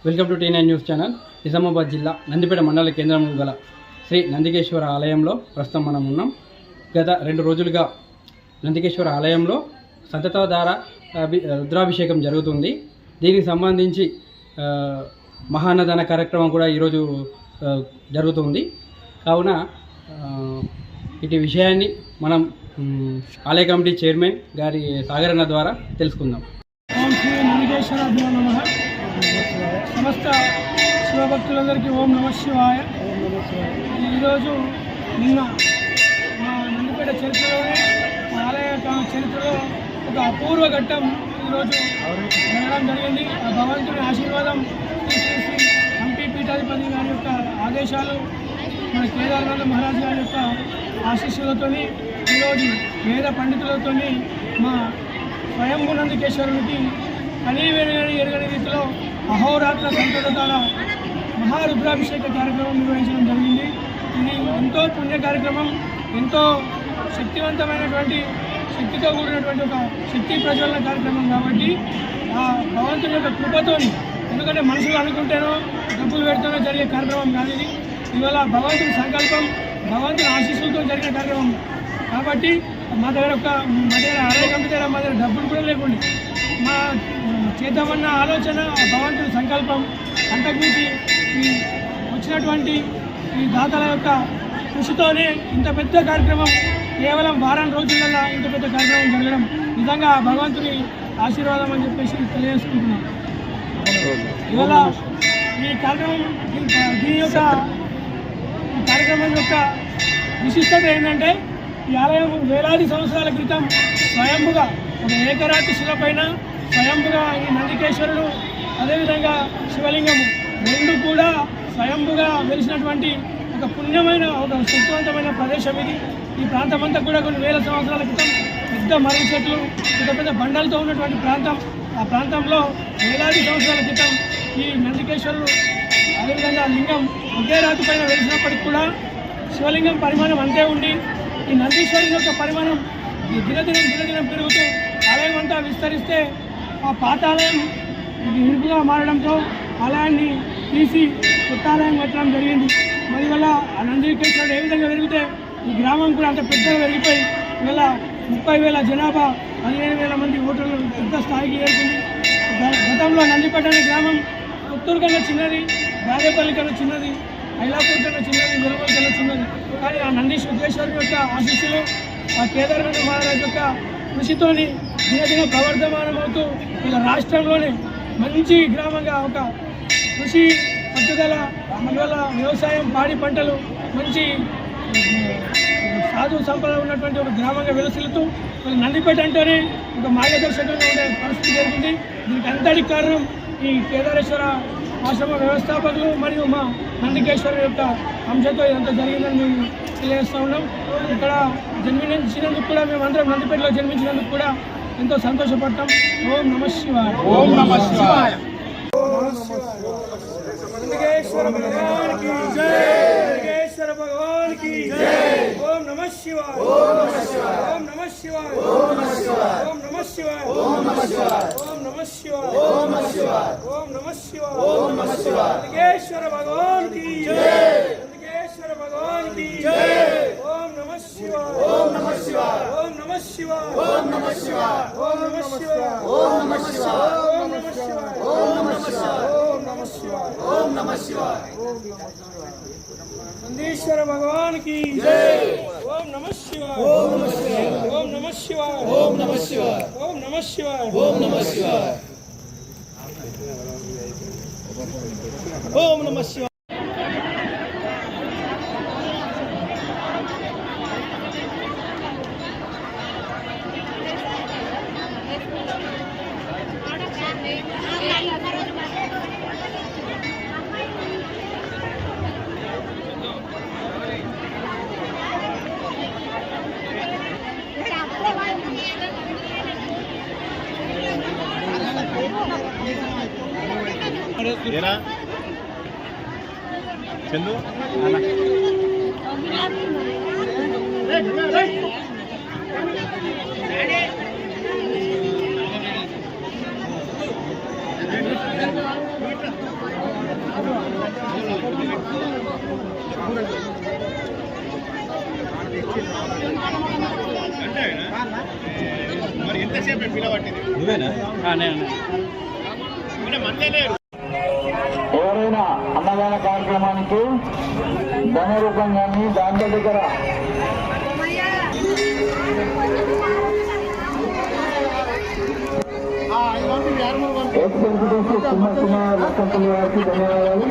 Welcome to T9 news channel. Nizamabad జిల్లా నందిపేట మండల కేంద్రంలో గల శ్రీ నందికేశ్వర ఆలయంలో ప్రస్తుతం మనం ఉన్నాం. గత 2 రోజులుగా నందికేశ్వర ఆలయంలో సంతతధార రుద్రాభిషేకం జరుగుతుంది. దీనికి సంబంధించి మహాన్నదాన కార్యక్రమం కూడా ఈరోజు జరుగుతుంది. కావున ఇటు విషయాన్ని మనం ఆలయ కమిటీ చైర్మన్ గారి సాగరణ ద్వారా తెలుసుకుందాం. ఓం శ్రీ నందికేశ్వరాభ్యో నమః. సమస్త శివభక్తులందరికీ ఓం నమ శివాయ. ఈరోజు నిన్న మా నందిపేట చరిత్రలోనే ఆలయ చరిత్రలో ఒక అపూర్వ ఘట్టం ఈరోజు జరగడం జరిగింది. ఆ భగవంతుని ఆశీర్వాదం శ్రీ హంపి పీఠాధిపతి గారి యొక్క ఆదేశాలు, మన కేదార్నాథ్ మహారాజ్ గారి యొక్క ఆశీస్సులతో ఈరోజు వేద పండితులతో మా స్వయంభూ నందికేశ్వరునికి ఎరగని రీతిలో అహోరాత్ర సంతతధార మహారుద్రాభిషేక కార్యక్రమం నిర్వహించడం జరిగింది. ఇది ఎంతో పుణ్య కార్యక్రమం, ఎంతో శక్తివంతమైనటువంటి శక్తితో కూడినటువంటి ఒక శక్తి ప్రజ్వలన కార్యక్రమం కాబట్టి ఆ భగవంతుని యొక్క కృపతోని, ఎందుకంటే మనుషులు అనుకుంటేనో డబ్బులు పెడితేనో జరిగే కార్యక్రమం కాదు ఇది. ఇవాళ భగవంతుని సంకల్పం, భగవంతుని ఆశీస్సులతో జరిగే కార్యక్రమం కాబట్టి మా దగ్గర ఆలయ కమిటీ దగ్గర మా దగ్గర డబ్బులు కూడా లేకుండా మా చేద్దామన్న ఆలోచన, భగవంతుని సంకల్పం, అంతకుమించి ఈ వచ్చినటువంటి ఈ దాతల యొక్క కృషితోనే ఇంత పెద్ద కార్యక్రమం కేవలం వారం రోజులలో ఇంత పెద్ద కార్యక్రమం జరగడం నిజంగా భగవంతుని ఆశీర్వాదం అని చెప్పేసి తెలియజేసుకుంటున్నాం. ఇవాళ ఈ కార్యక్రమం యొక్క విశిష్టత ఏంటంటే, ఈ ఆలయం వేలాది సంవత్సరాల క్రితం స్వయంభుగా ఒక ఏకరాతి శిలపైన స్వయంభుగా ఈ నందికేశ్వరుడు, అదేవిధంగా శివలింగము రెండు కూడా స్వయంభుగా వెలిసినటువంటి ఒక పుణ్యమైన, ఒక శక్తివంతమైన ప్రదేశం ఇది. ఈ ప్రాంతం అంతా కూడా కొన్ని వేల సంవత్సరాల క్రితం పెద్ద మర్రి చెట్లు, పెద్ద పెద్ద బండలతో ఉన్నటువంటి ప్రాంతం. ఆ ప్రాంతంలో వేలాది సంవత్సరాల క్రితం ఈ నందికేశ్వరుడు, అదేవిధంగా లింగం ఒకే రాతి పైన వెలిసినప్పటికి కూడా శివలింగం పరిమాణం అంతే ఉండి, ఈ నందీశ్వరుని యొక్క పరిమాణం దినదినం పెరుగుతూ ఆలయం అంతా విస్తరిస్తే ఆ పాత ఆలయం ఇరుకుగా మారడంతో ఆలయాన్ని తీసి కొత్త ఆలయం కట్టడం జరిగింది. మరి వల్ల ఆ నందికేశ్వరుడు ఏ విధంగా పెరిగితే ఈ గ్రామం కూడా అంత పెద్దగా పెరిగిపోయి ఇవాళ 30,000 జనాభా, 15,000 మంది ఓటర్లు పెద్ద స్థాయికి చేరుకుంది. గతంలో నందిపేట అనే గ్రామం కొత్తూరు కన్నా చిన్నది, రాజేపల్లి కన్నా చిన్నది, ఐలాపూర్ కన్నా చిన్నది, నిలబల్ కన్నా చిన్నది. కానీ ఆ నందీశ్వరుని యొక్క ఆశీస్సులు, ఆ కేదార్నాథ్ మహారాజ్ యొక్క కృషితోని దినదిన ప్రవర్ధమానమవుతూ ఇలా రాష్ట్రంలోనే మంచి గ్రామంగా ఒక కృషి పట్టుదల, ఇవాళ వ్యవసాయం, పాడి పంటలు, మంచి సాధు సంపద ఉన్నటువంటి ఒక గ్రామంగా వెలుసిల్లుతూ నందిపేట అంటేనే ఒక మార్గదర్శకంగా ఉండే పరిస్థితి జరిగింది. దీనికి అంతటి కారణం ఈ కేదారేశ్వర ఆశ్రమ వ్యవస్థాపకులు మరియు మా నందికేశ్వర యొక్క అంశంతో ఇదంతా జరిగిందని మేము తెలియజేస్తూ ఉన్నాం. ఇక్కడ జన్మించినందుకు కూడా, మేమందరం నందిపేటలో జన్మించినందుకు కూడా ఎంతో సంతోషపడతాం. ఓం నమ శివాయ. ఓం నమ శివాయ. నందికేశ్వర భగవానికి జై. నందికేశ్వర భగవానికి జై. ఓం నమ శివాయ. ఓం నమ శివాయ. ఓం నమ శివాయ. ఓం నమ శివాయ. ఓం నమ శివాయ. ఓం నమ శివాయ. ఓం నమ శివాయ. ఓం నమ శివాయ. ఓం నమ శివాయ. ఓం నమ శివాయ. నందికేశ్వర భగవానికి జై. నందికేశ్వర భగవానికి జై. ఓం నమ శివాయ. ఓం నమ శివాయ. ఓం నమ శివాయ. ఓం నమ శివాయ. ఓం నమ శివాయ. ఓం నమ శివాయ. ఓం నమ శివాయ. ఓం నమ శివాయ. ఓం నమ శివాయ. ఓం నమ శివాయ. నందీశ్వర భగవానికి జై. ఓం నమ శివాయ. ఓం నమ శివాయ. ఓం నమ శివాయ. ఓం నమ శివాయ. ఓం నమ శివాయ. ఓం నమ శివాయ. ఓం నమ శివాయ. చందు మరి ఎంతసేపు పిలవట్టింది ఎవరైనా అన్నదాన కార్యక్రమానికి ధన రూపంగాని దాంట్లో దగ్గర చిన్న చిన్న లక్షల వారికి ధన్యవాదాలు.